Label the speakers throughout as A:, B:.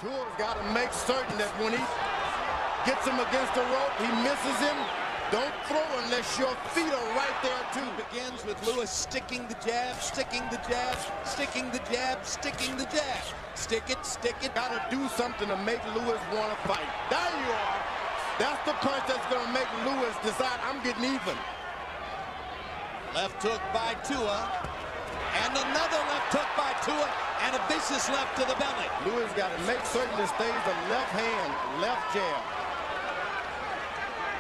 A: Tua's got to make certain that when he gets him against the rope, he misses him. Don't throw unless your feet are right there, too.
B: Begins with Lewis sticking the jab, sticking the jab, sticking the jab, sticking the jab. Stick it, stick it.
A: Got to do something to make Lewis want to fight. There you are. That's the punch that's going to make Lewis decide I'm getting even.
B: Left hook by Tua. And another left hook by Tua. And a vicious left to the belly.
A: Lewis got to make certain it stays the left hand, left jab.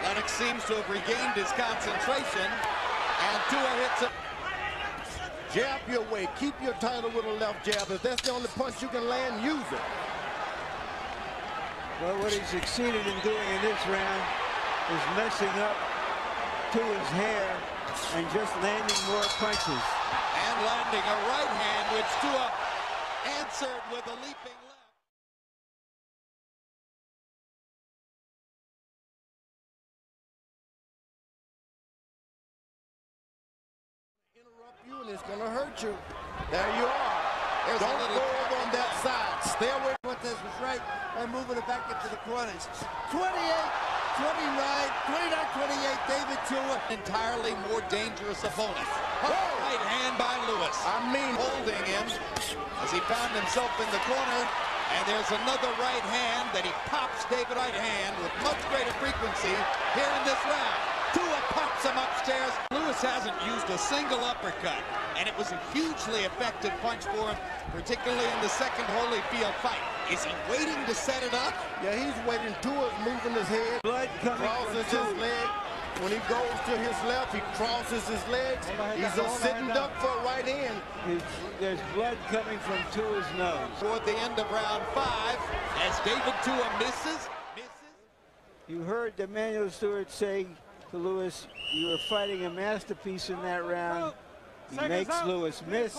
B: Lennox seems to have regained his concentration, and Tua hits it.
A: Jab your way. Keep your title with a left jab. If that's the only punch you can land, use it.
C: Well, what he succeeded in doing in this round is messing up Tua's hair and just landing more punches.
B: And landing a right hand, which Tua answered with a leaping left.
A: Interrupt you and it's going to hurt you. There you are.
B: There's
A: Don't go over on that side. Stay away.
D: Cortez was right by moving it back into the corners. 28, 29, 29-28, David Tua.
B: Entirely more dangerous opponent. Right hand by Lewis.
A: I mean,
B: holding him as he found himself in the corner. And there's another right hand that he pops David right hand with much greater frequency here in this round. Tua pops him upstairs. Lewis hasn't used a single uppercut, and it was a hugely effective punch for him, particularly in the second Holyfield fight. Is he waiting to set it up?
A: Yeah, he's waiting. Tua's moving his head.
C: Blood coming
A: crosses his leg. When he goes to his left, he crosses his legs. He's just sitting up for a right hand.
C: There's blood coming from Tua's nose.
B: Toward the end of round 5, as David Tua misses.
C: You heard Emmanuel Stewart say to Lewis, you were fighting a masterpiece in that round. He makes Lewis miss,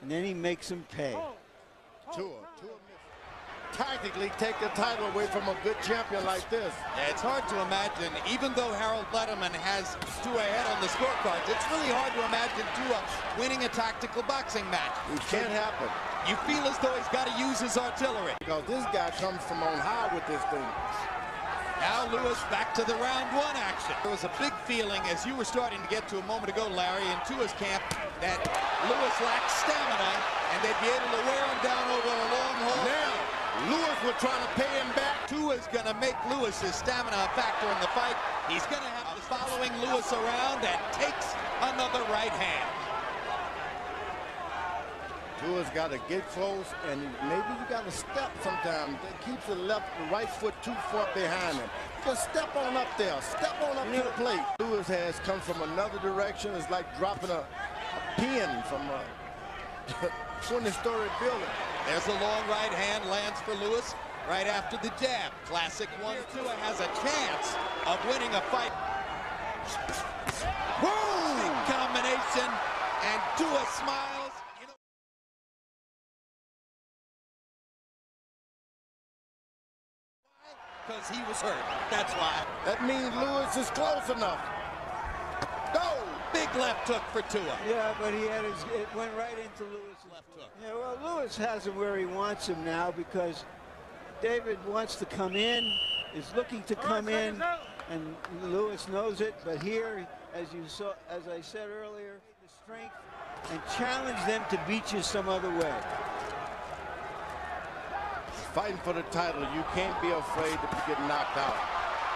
C: and then he makes him pay.
A: Tua tactically take the title away from a good champion like this.
B: Yeah, it's hard to imagine, even though Harold Letterman has Tua ahead on the scorecards, it's really hard to imagine Tua winning a tactical boxing match.
A: It can't happen.
B: You feel as though he's got to use his artillery.
A: Because this guy comes from on high with this thing.
B: Now Lewis back to the round 1 action. There was a big feeling, as you were starting to get to a moment ago, Larry, in Tua's camp, that Lewis lacks stamina, and they'd be able to wear him down over a long haul.
A: Now, Lewis was trying to pay him back.
B: Tua's going to make Lewis's stamina a factor in the fight. He's going to have following Lewis around and takes another right hand.
A: Tua's got to get close, and maybe you got to step sometimes. That keeps the right foot too far behind him. Just step on up there. Step on up to the plate. Lewis has come from another direction. It's like dropping a pin from a 20-story building.
B: There's a long right hand, lands for Lewis right after the jab. Classic one. Tua has a chance of winning a fight. Whoa! Big combination, and Tua smiles. Because he was hurt. That's why.
A: That means Lewis is close enough. Go!
B: Big left hook for Tua.
C: Yeah, but it went right into Lewis'
B: left hook.
C: Yeah, well, Lewis has him where he wants him now because David wants to come in, is looking to come in, and Lewis knows it. But here, as I said earlier, the strength and challenge them to beat you some other way.
A: Fighting for the title, you can't be afraid to get knocked out.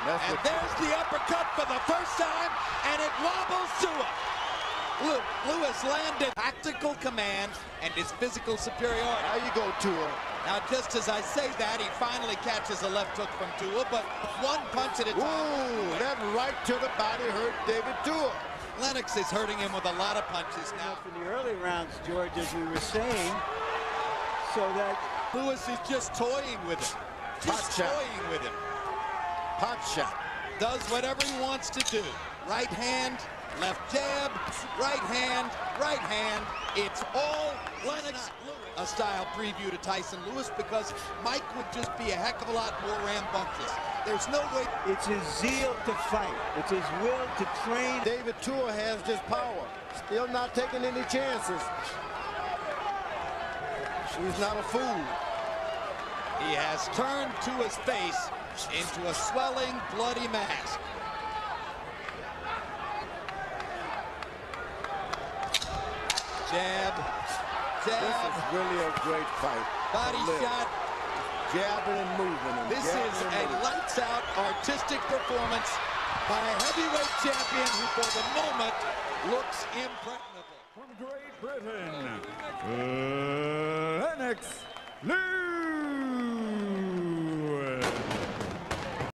B: And there's the uppercut for the first time, and it wobbles Tua. Lewis landed tactical command and his physical superiority.
A: There you go, Tua.
B: Now, just as I say that, he finally catches a left hook from Tua, but one punch at a time.
A: Ooh, that right to the body hurt David Tua.
B: Lennox is hurting him with a lot of punches now.
C: In the early rounds, George, as we were saying, so that
B: Lewis is just toying with him. Just toying with him.
A: Pot shot.
B: Does whatever he wants to do. Right hand, left jab, right hand, right hand. It's all Lennox. A style preview to Tyson Lewis because Mike would just be a heck of a lot more rambunctious. There's no way.
C: It's his zeal to fight. It's his will to train.
A: David Tua has this power. Still not taking any chances. He's not a fool.
B: He has turned to his face into a swelling, bloody mask. Jab, jab.
A: This is really a great fight.
B: Body shot.
A: Jabbing and moving. And
B: this is a lights-out artistic performance by a heavyweight champion who, for the moment, looks impregnable.
E: From Great Britain, Lennox.